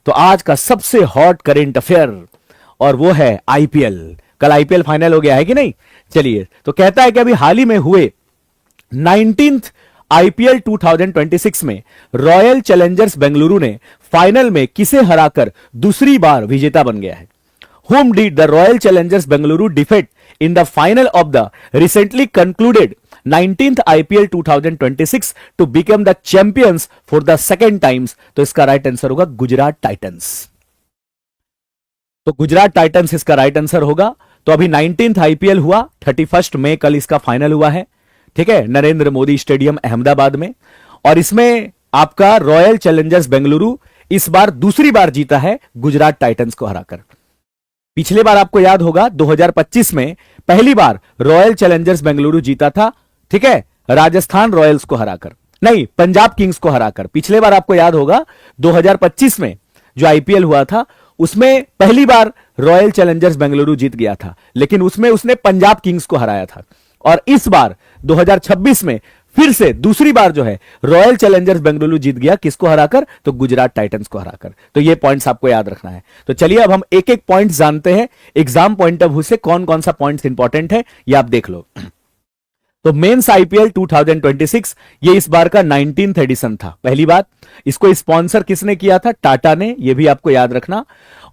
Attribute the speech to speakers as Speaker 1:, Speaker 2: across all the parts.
Speaker 1: तो आज का सबसे हॉट करेंट अफेयर और वो है आईपीएल। कल आईपीएल फाइनल हो गया है कि नहीं? चलिए, तो कहता है कि अभी हाल ही में हुए 19th आईपीएल 2026 में रॉयल चैलेंजर्स बेंगलुरु ने फाइनल में किसे हराकर दूसरी बार विजेता बन गया है? Whom did the Royal Challengers Bengaluru defeat in the final of the recently concluded 19th IPL 2026 to become the champions for the second times? तो इसका राइट आंसर होगा गुजरात टाइटंस। तो गुजरात टाइटंस इसका राइट आंसर होगा। तो अभी 19th आईपीएल हुआ, 31 मई कल इसका फाइनल हुआ है, ठीक है, नरेंद्र मोदी स्टेडियम अहमदाबाद में। और इसमें आपका रॉयल चैलेंजर्स बेंगलुरु इस बार दूसरी बार जीता है गुजरात टाइटंस को हराकर। पिछले बार आपको याद होगा 2025 में पहली बार रॉयल चैलेंजर्स बेंगलुरु जीता था, ठीक है, राजस्थान रॉयल्स को हराकर, नहीं, पंजाब किंग्स को हराकर। पिछले बार आपको याद होगा 2025 में जो आईपीएल हुआ था उसमें पहली बार रॉयल चैलेंजर्स बेंगलुरु जीत गया था, लेकिन उसमें उसने पंजाब किंग्स को हराया था। और इस बार 2026 में फिर से दूसरी बार जो है रॉयल चैलेंजर्स बेंगलुरु जीत गया, किसको हराकर? तो गुजरात टाइटंस को हराकर। तो ये पॉइंट्स आपको याद रखना है। तो चलिए अब हम एक एक पॉइंट जानते हैं एग्जाम पॉइंट ऑफ व्यू से, कौन कौन सा पॉइंट्स इंपॉर्टेंट है ये आप देख लो। तो मेंस आईपीएल 2026 ये इस बार का 19th एडिशन था। पहली बात, इसको स्पॉन्सर किसने किया था? टाटा ने, ये भी आपको याद रखना।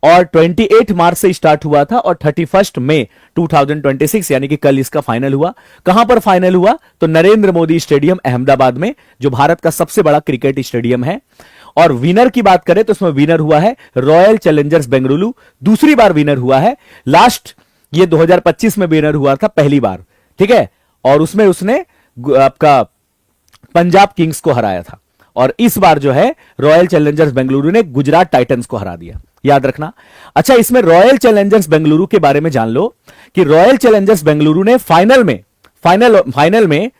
Speaker 1: और 28 मार्च से स्टार्ट हुआ था और 31 मई 2026 यानी कि कल इसका फाइनल हुआ। कहां पर फाइनल हुआ? तो नरेंद्र मोदी स्टेडियम अहमदाबाद में, जो भारत का सबसे बड़ा क्रिकेट स्टेडियम है। और विनर की बात करें तो उसमें विनर हुआ है रॉयल चैलेंजर्स बेंगलुरु, दूसरी बार विनर हुआ है। लास्ट ये 2025 में विनर हुआ था पहली बार, ठीक है, और उसमें उसने आपका पंजाब किंग्स को हराया था। और इस बार जो है रॉयल चैलेंजर्स बेंगलुरु ने गुजरात टाइटंस को हरा दिया, याद रखना। अच्छा, इसमें रॉयल चैलेंजर्स बेंगलुरु के बारे में जान लो कि रॉयल चैलेंजर्स बेंगलुरु ने फाइनल में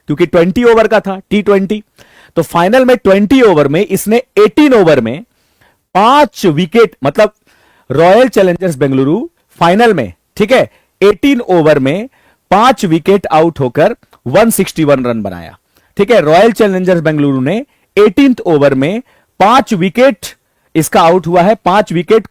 Speaker 1: क्योंकि 20 ओवर का था T20, तो फाइनल में 20 ओवर में इसने 18 ओवर में 5 विकेट, मतलब रॉयल चैलेंजर्स बेंगलुरु फाइनल में, ठीक है, 18 ओवर में 5 विकेट आउट होकर 161 रन बनाया, ठीक है। रॉयल चैलेंजर्स बेंगलुरु ने 18th ओवर में 5 विकेट इसका आउट हुआ है, 5 विकेट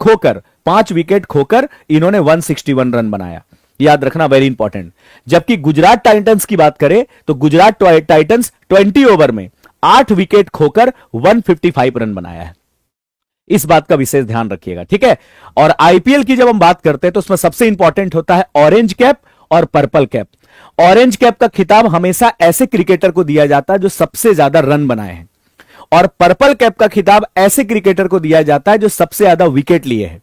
Speaker 1: खोकर इन्होंने 161 रन बनाया, याद रखना, वेरी इंपॉर्टेंट। जबकि गुजरात टाइटंस की बात करें तो गुजरात टाइटंस 20 ओवर में 8 विकेट खोकर 155 रन बनाया है। इस बात का विशेष ध्यान रखिएगा, ठीक है। और आईपीएल की जब हम बात करते हैं तो उसमें सबसे इंपॉर्टेंट होता है ऑरेंज कैप और पर्पल कैप। ऑरेंज कैप का खिताब हमेशा ऐसे क्रिकेटर को दिया जाता है जो सबसे ज्यादा रन बनाए हैं, और पर्पल कैप का खिताब ऐसे क्रिकेटर को दिया जाता है जो सबसे ज्यादा विकेट लिए हैं,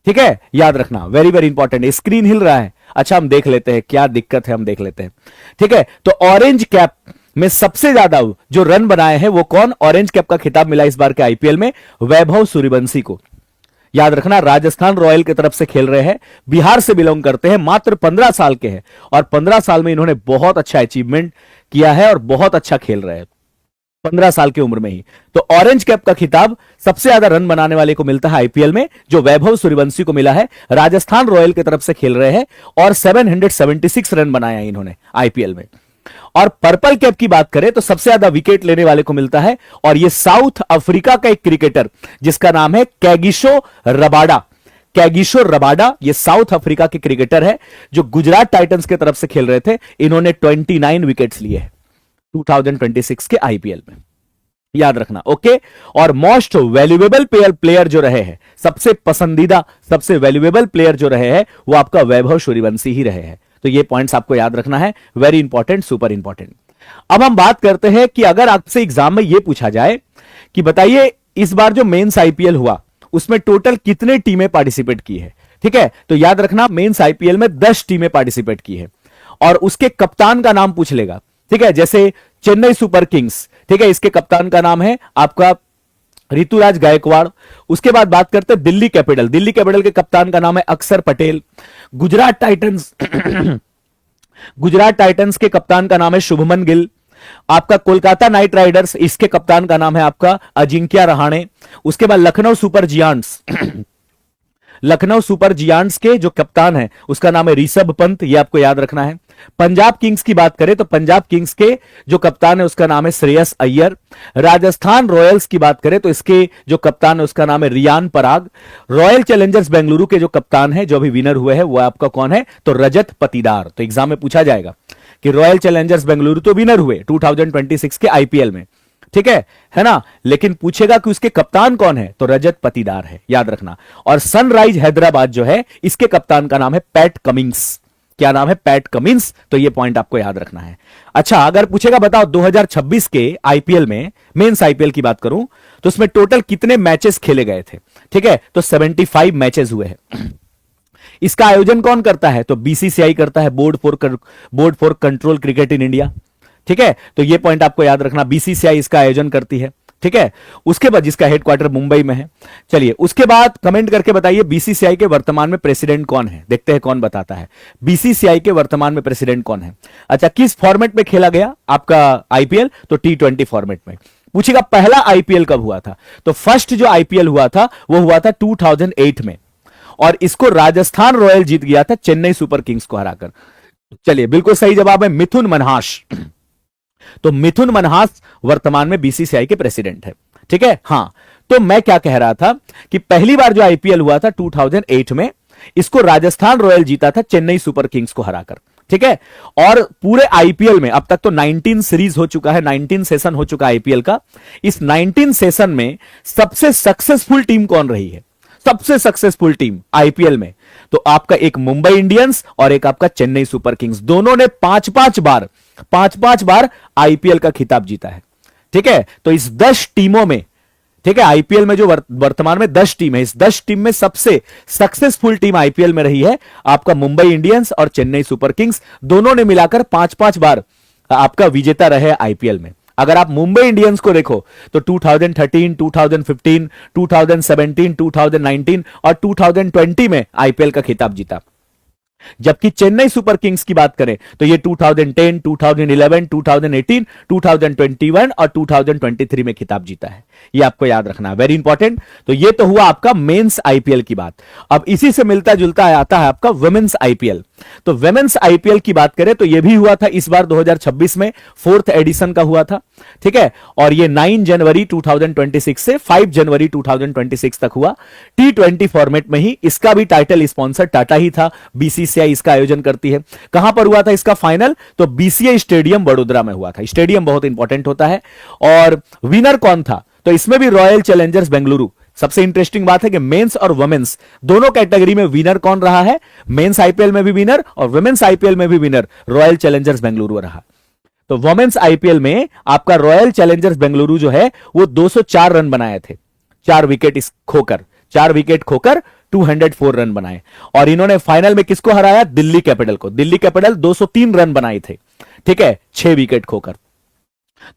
Speaker 1: ठीक है, याद रखना, वेरी वेरी इंपॉर्टेंट। स्क्रीन हिल रहा है, अच्छा हम देख लेते हैं क्या दिक्कत है, हम देख लेते हैं, ठीक है। तो ऑरेंज कैप में सबसे ज्यादा जो रन बनाए हैं वो कौन? ऑरेंज कैप का खिताब मिला इस बार के आईपीएल में वैभव सूर्यवंशी को, याद रखना। राजस्थान रॉयल की तरफ से खेल रहे हैं, बिहार से बिलोंग करते हैं, मात्र 15 साल के हैं और 15 साल में इन्होंने बहुत अच्छा अचीवमेंट किया है और बहुत अच्छा खेल रहे हैं 15 साल की उम्र में ही। तो ऑरेंज कैप का खिताब सबसे ज्यादा रन बनाने वाले को मिलता है आईपीएल में, जो वैभव सूर्यवंशी को मिला है। राजस्थान रॉयल की तरफ से खेल रहे हैं और 776 रन बनाया इन्होंने आईपीएल में। और पर्पल कैप की बात करें तो सबसे ज्यादा विकेट लेने वाले को मिलता है, और यह साउथ अफ्रीका का एक क्रिकेटर जिसका नाम है कैगिसो रबाडा। यह साउथ अफ्रीका के क्रिकेटर है जो गुजरात टाइटंस की तरफ से खेल रहे थे। इन्होंने 29 विकेट्स लिए हैं 2026 के आईपीएल में, याद रखना, ओके। और मोस्ट वैल्यूएबल प्लेयर जो रहे हैं, सबसे पसंदीदा सबसे वैल्यूएबल प्लेयर जो रहे हैं वो आपका वैभव सूर्यवंशी ही रहे हैं। तो ये पॉइंट्स आपको याद रखना है, वेरी इंपॉर्टेंट, सुपर इंपॉर्टेंट। अब हम बात करते हैं कि अगर आपसे एग्जाम में यह पूछा जाए कि बताइए इस बार जो मेंस आईपीएल हुआ उसमें टोटल कितने टीमें पार्टिसिपेट की है, ठीक है, तो याद रखना मेंस आईपीएल में 10 टीमें पार्टिसिपेट की है और उसके कप्तान का नाम पूछ लेगा, ठीक है। जैसे चेन्नई सुपर किंग्स, ठीक है, इसके कप्तान का नाम है आपका ऋतुराज गायकवाड़। उसके बाद बात करते हैं दिल्ली कैपिटल के कप्तान का नाम है अक्षर पटेल। गुजरात टाइटंस के कप्तान का नाम है शुभमन गिल। आपका कोलकाता नाइट राइडर्स, इसके कप्तान का नाम है आपका अजिंक्य रहाणे। उसके बाद लखनऊ सुपर जियांट्स लखनऊ सुपर जियांट्स के जो कप्तान है उसका नाम है ऋषभ पंत, ये आपको याद रखना है। पंजाब किंग्स की बात करें तो पंजाब किंग्स के जो कप्तान है उसका नाम है श्रेयस अय्यर। राजस्थान रॉयल्स की बात करें तो इसके जो कप्तान है उसका नाम है रियान पराग। रॉयल चैलेंजर्स बेंगलुरु के जो कप्तान है जो अभी विनर हुए हैं वो आपका कौन है, तो रजत पटीदार। तो एग्जाम में पूछा जाएगा कि रॉयल चैलेंजर्स बेंगलुरु तो विनर हुए 2026 के आईपीएल में, ठीक है ना, लेकिन पूछेगा कि उसके कप्तान कौन है, तो रजत पटीदार है, याद रखना। और सनराइज हैदराबाद जो है इसके कप्तान का नाम है पैट कमिंस। क्या नाम है, पैट कमिंस। तो ये पॉइंट आपको याद रखना है। अच्छा, अगर पूछेगा बताओ 2026 के आईपीएल में, मेंस आईपीएल की बात करूं तो उसमें टोटल कितने मैचेस खेले गए थे, ठीक है, तो 75 मैचेस हुए हैं। इसका आयोजन कौन करता है, तो बीसीसीआई करता है, board for control cricket in India, ठीक है। तो ये पॉइंट आपको याद रखना, बीसीसीआई इसका आयोजन करती है, ठीक है। उसके बाद जिसका हेडक्वार्टर मुंबई में है। चलिए उसके बाद कमेंट करके बताइए बीसीसीआई के वर्तमान में प्रेसिडेंट कौन है, देखते हैं कौन बताता है। बीसीसीआई के वर्तमान में प्रेसिडेंट कौन है। अच्छा, किस फॉर्मेट में खेला गया आपका आईपीएल, तो T20 फॉर्मेट में। पूछेगा पहला आईपीएल कब हुआ था, तो फर्स्ट जो आईपीएल हुआ था वो हुआ था 2008 में, और इसको राजस्थान रॉयल जीत गया था चेन्नई सुपर किंग्स को हराकर। चलिए बिल्कुल सही जवाब है मिथुन मनहास। तो मिथुन मनहास वर्तमान में बीसीसीआई के प्रेसिडेंट है, ठीक है। हां, तो मैं क्या कह रहा था कि पहली बार जो आईपीएल हुआ था 2008 में, इसको राजस्थान रॉयल जीता था चेन्नई सुपर किंग्स को हराकर, ठीक है। और पूरे आईपीएल में अब तक तो 19 सीरीज हो चुका है, 19 सेशन हो चुका है आईपीएल का। इस 19 सेशन में सबसे सक्सेसफुल टीम कौन रही है, सबसे सक्सेसफुल टीम आईपीएल में, तो आपका एक मुंबई इंडियंस और एक आपका चेन्नई सुपर किंग्स, दोनों ने पांच पांच बार आईपीएल का खिताब जीता है, ठीक है। तो इस 10 टीमों में, ठीक है, आईपीएल में जो वर्तमान में 10 टीम है, इस 10 टीम में सबसे सक्सेसफुल टीम आईपीएल में रही है आपका मुंबई इंडियंस और चेन्नई सुपर किंग्स, दोनों ने मिलाकर 5-5 बार आपका विजेता रहे आईपीएल में। अगर आप मुंबई इंडियंस को देखो तो 2013, 2015, 2017, 2019 और 2020 में आईपीएल का खिताब जीता। जबकि चेन्नई सुपर किंग्स की बात करें तो ये 2010, 2011, 2018, 2021 और 2023 में खिताब जीता है। ये आपको याद रखना, वेरी इंपॉर्टेंट। तो ये तो हुआ आपका मेंस आईपीएल की बात। अब इसी से मिलता जुलता आता है आपका वुमेन्स आईपीएल। तो वुमेन्स आईपीएल की बात करें तो ये भी हुआ था इस बार 2026 में, 4th एडिशन का हुआ था, ठीक है। और ये 9 जनवरी 2026 से 5 जनवरी 2026 तक हुआ। T20 फॉर्मेट में ही, इसका भी टाइटल स्पॉन्सर टाटा ही था, बीसीसीआई इसका आयोजन करती है। कहां पर हुआ था इसका फाइनल, तो बीसीए स्टेडियम बड़ोदरा में हुआ था। स्टेडियम बहुत इंपॉर्टेंट होता है। और विनर कौन था, तो इसमें भी रॉयल चैलेंजर्स बेंगलुरु। सबसे इंटरेस्टिंग बात है कि मेंस और वुमेन्स दोनों कैटेगरी में विनर कौन रहा है, मेंस आईपीएल में भी विनर और वुमेन्स आईपीएल में भी विनर रॉयल चैलेंजर्स बेंगलुरु रहा। तो वुमेन्स आईपीएल में आपका रॉयल चैलेंजर्स बेंगलुरु जो है वो 204 रन बनाए थे, 4 विकेट खोकर 204 रन बनाए। और इन्होंने फाइनल में किसको हराया, दिल्ली कैपिटल को। दिल्ली कैपिटल 203 रन बनाए थे, ठीक है, 6 विकेट खोकर।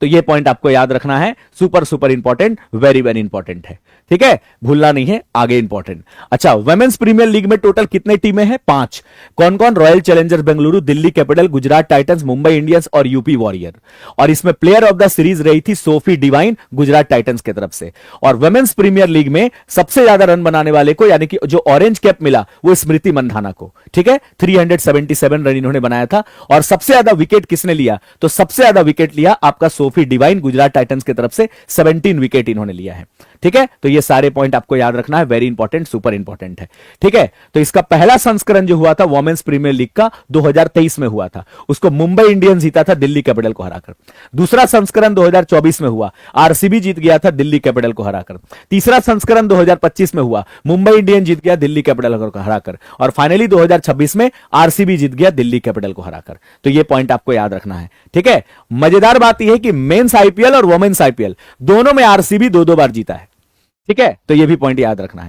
Speaker 1: तो ये पॉइंट आपको याद रखना है, super important, very very important है, ठीक है, भूलना नहीं है, आगे इंपॉर्टेंट। अच्छा, वुमेन्स प्रीमियर लीग में टोटल कितने टीमें हैं, 5। कौन कौन, royal Challengers Bengaluru, Delhi capital, Gujarat Titans, Mumbai Indians और यूपी वॉरियर। और इसमें प्लेयर ऑफ द सीरीज रही थी सोफी डिवाइन, गुजरात टाइटंस की तरफ से। और वुमेन्स प्रीमियर लीग में सबसे ज्यादा रन बनाने वाले को, यानी कि जो ऑरेंज कैप मिला, वो स्मृति मंधाना को, ठीक है, 377 रन इन्होंने बनाया था। और सबसे ज्यादा विकेट किसने लिया, तो सबसे ज्यादा विकेट लिया आपका सोफी डिवाइन, गुजरात टाइटंस की तरफ से 17 विकेट इन्होंने लिया है, ठीक है। तो ये सारे पॉइंट आपको याद रखना है, वेरी इंपॉर्टेंट, सुपर इंपॉर्टेंट है, ठीक है। तो इसका पहला संस्करण जो हुआ था वुमेन्स प्रीमियर लीग का 2023 में हुआ था, उसको मुंबई इंडियंस जीता था दिल्ली कैपिटल को हराकर। दूसरा संस्करण 2024 में हुआ, आरसीबी जीत गया था दिल्ली कैपिटल को हराकर। तीसरा संस्करण 2025 में हुआ, मुंबई इंडियंस जीत गया दिल्ली कैपिटल को हराकर। और फाइनली 2026 में आरसीबी जीत गया दिल्ली कैपिटल को हराकर। तो ये पॉइंट आपको याद रखना है, ठीक है। मजेदार बात यह है कि मेंस आईपीएल और वुमेन्स आईपीएल दोनों में आरसीबी 2-2 बार जीता है, ठीक है। तो ये भी पॉइंट याद रखना है।